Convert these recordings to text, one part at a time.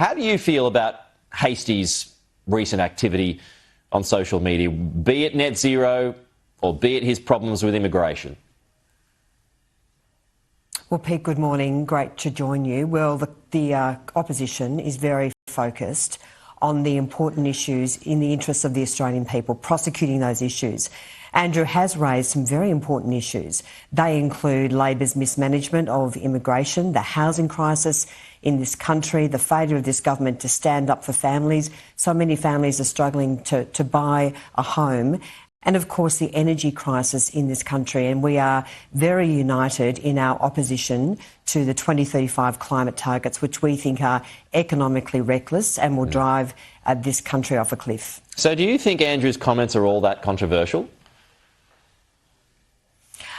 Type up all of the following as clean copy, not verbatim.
How do you feel about Hastie's recent activity on social media, be it net zero or be it his problems with immigration? Well, Pete, good morning. Great to join you. Well, the opposition is very focused on the important issues in the interests of the Australian people, prosecuting those issues. Andrew has raised some very important issues. They include Labor's mismanagement of immigration, the housing crisis in this country, the failure of this government to stand up for families. So many families are struggling to buy a home. And of course, the energy crisis in this country. And we are very united in our opposition to the 2035 climate targets, which we think are economically reckless and will drive this country off a cliff. So do you think Andrew's comments are all that controversial?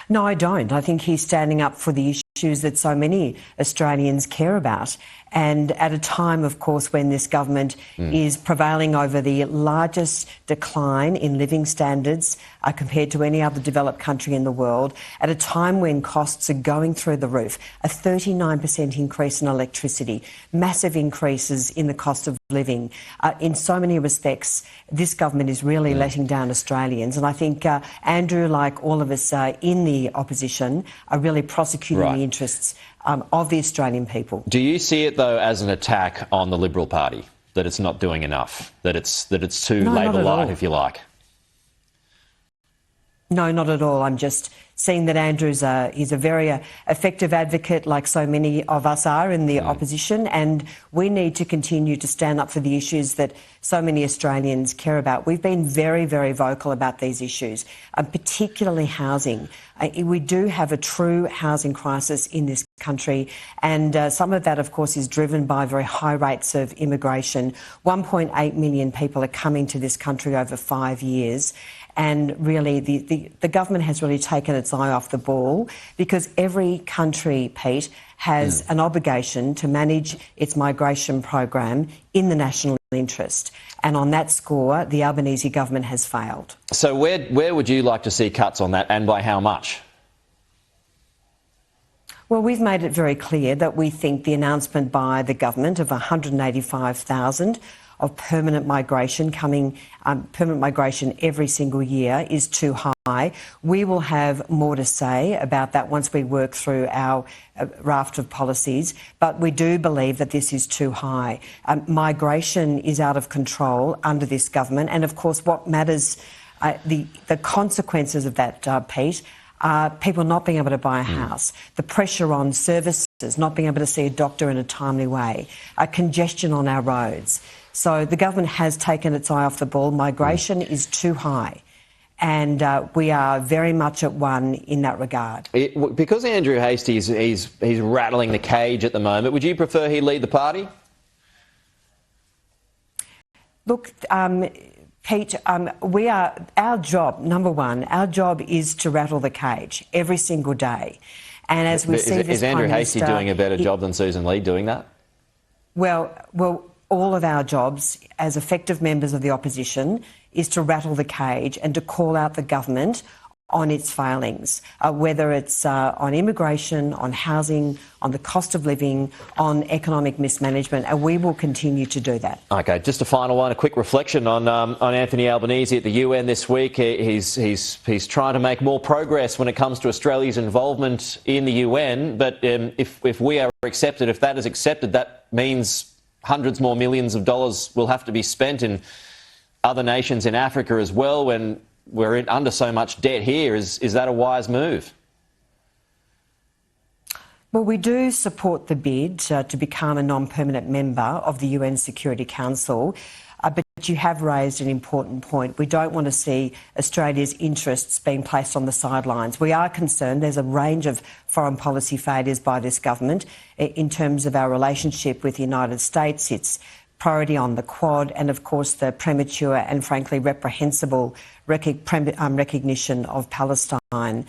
No, I don't. I think he's standing up for the issues that so many Australians care about. And at a time, of course, when this government is prevailing over the largest decline in living standards compared to any other developed country in the world, at a time when costs are going through the roof, a 39% increase in electricity, massive increases in the cost of living. In so many respects, this government is really letting down Australians. And I think Andrew, like all of us in the opposition, are really prosecuting the interests of the Australian people. Do you see it, though, as an attack on the Liberal Party, that it's not doing enough, that it's too Labor light, if you like? No, not at all. I'm just seeing that Andrew's he's a very effective advocate, like so many of us are in the opposition, and we need to continue to stand up for the issues that so many Australians care about. We've been very, very vocal about these issues, particularly housing. We do have a true housing crisis in this country, and some of that, of course, is driven by very high rates of immigration. 1.8 million people are coming to this country over 5 years. And really, the government has really taken its eye off the ball, because every country, Pete, has an obligation to manage its migration program in the national interest. And on that score, the Albanese government has failed. So where would you like to see cuts on that, and by how much? Well, we've made it very clear that we think the announcement by the government of 185,000 of permanent migration every single year is too high. We will have more to say about that once we work through our raft of policies, but we do believe that this is too high. Migration is out of control under this government, and of course what matters, the consequences of that, Pete, are people not being able to buy a house, the pressure on services, not being able to see a doctor in a timely way, congestion on our roads. So the government has taken its eye off the ball. Migration is too high, and we are very much at one in that regard. Because Andrew Hastie he's rattling the cage at the moment, would you prefer he lead the party? Look, Pete, our job, number one, our job is to rattle the cage every single day. And as we see this Is Andrew Hastie doing a better job than Susan Lee doing that? Well, all of our jobs as effective members of the opposition is to rattle the cage and to call out the government on its failings, whether it's on immigration, on housing, on the cost of living, on economic mismanagement, and we will continue to do that. OK, just a final one, a quick reflection on Anthony Albanese at the UN this week. He's trying to make more progress when it comes to Australia's involvement in the UN, but if we are accepted, if that is accepted, that means hundreds more millions of dollars will have to be spent in other nations in Africa as well when we're under so much debt here. Is that a wise move? Well, we do support the bid to become a non-permanent member of the UN Security Council, but you have raised an important point. We don't want to see Australia's interests being placed on the sidelines. We are concerned there's a range of foreign policy failures by this government in terms of our relationship with the United States, its priority on the Quad, and of course the premature and frankly reprehensible recognition of Palestine.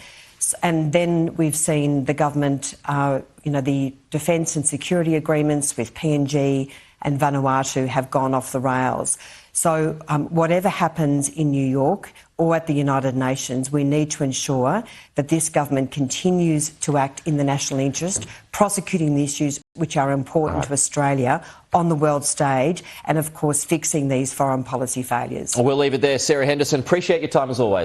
And then we've seen the government, the defence and security agreements with PNG and Vanuatu have gone off the rails. So whatever happens in New York or at the United Nations, we need to ensure that this government continues to act in the national interest, prosecuting the issues which are important to Australia on the world stage, and of course fixing these foreign policy failures. We'll leave it there. Sarah Henderson, appreciate your time as always.